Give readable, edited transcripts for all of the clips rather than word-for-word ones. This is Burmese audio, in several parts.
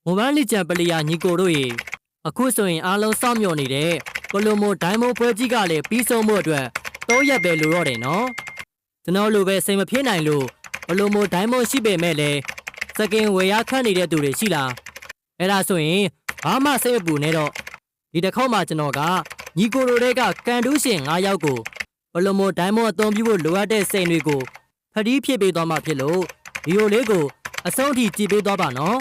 မိုဘိုင်းလီဂျန်ပလီယာညီကိုတို့ရေအခုဆိုရင်အားလုံးစောင့်မျှော်နေတဲ့ကလိုမိုဒိုင်းမိုပွဲကြီးကလည်းပြီးဆုံးမှုအတွက်3ရက်ပဲလိုတော့တယ်နော်ကျွန်တော်လိုပဲစိတ်မပြေနိုင်လို့ကလိုမိုဒိုင်းမိုရှိပေမဲ့လည်းစကင်ဝယ်ရခန့်နေတဲ့သူတွေရှိလားအဲ့ဒါဆိုရင်ဘာမှစိတ်မပူနဲ့တော့ဒီတစ်ခေါက်မှကျွန်တော်ကညီကိုတို့တွေကကန်တူးရှင်9ယောက်ကိုကလိုမိုဒိုင်းမိုအသုံးပြုဖို့လိုအပ်တဲ့စိန်တွေကိုဖတီးဖြစ်ပေးသွားမှာဖြစ်လို့ဗီဒီယိုလေးကိုအဆုံးထိကြည့်ပေးသွားပါနော်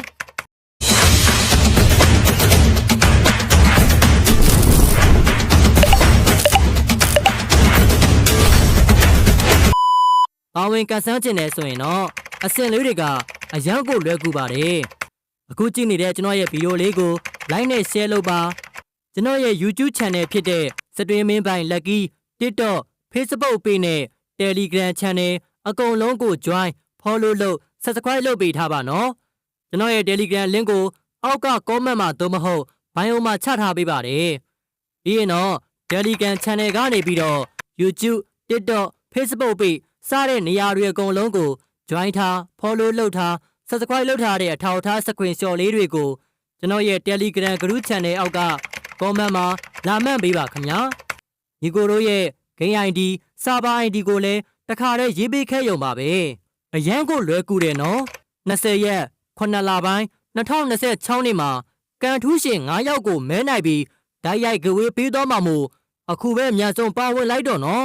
ပါဝင်ကန်ဆန်းကျင်နေဆိုရင်တော့အစင်လေးတွေကအရန်ကိုလွယ်ကူပါတယ်အခုကြည့်နေတဲ့ကျွန်တော်ရဲ့ဗီဒီယိုလေးကို like နဲ့ share လုပ်ပါကျွန်တော်ရဲ့ YouTube channel ဖြစ်တဲ့စတွင်းမင်းပိုင် Lucky TikTok Facebook page နဲ့ Telegram channel အကုန်လုံးကို join follow လုပ် subscribe လုပ်ပေးထားပါနော်ကျွန်တော်ရဲ့ Telegram link ကိုအောက်က comment မှာသို့မဟုတ် bio မှာချထားပေးပါတယ်ပြီးရင်တော့ Telegram channel ကနေပြီးတော့ YouTube TikTok Facebook page စတဲ့နေရာတွေအကုန်လုံးကို join ထား follow လုပ်ထား subscribe လုပ်ထားတဲ့အထောက်အထား screenshot လေးတွေကိုကျွန်တော်ရဲ့ Telegram group channel အောက်က comment မှာလာမှတ်ပေးပါခင်ဗျာညီကိုတို့ရဲ့ game ID server ID ကိုလည်းတခါတည်းရေးပေးခဲ့ရုံပါပဲအရန်ကိုလွယ်ကူတယ်နော်20ရက်9လပိုင်း2026နှစ်မှာကန်ထူးရှင်9ယောက်ကိုမဲနိုင်ပြီးဓာတ်ရိုက်ကြွေးပေးသွားမှာမို့အခုပဲအများဆုံးပါဝင်လိုက်တော့နော်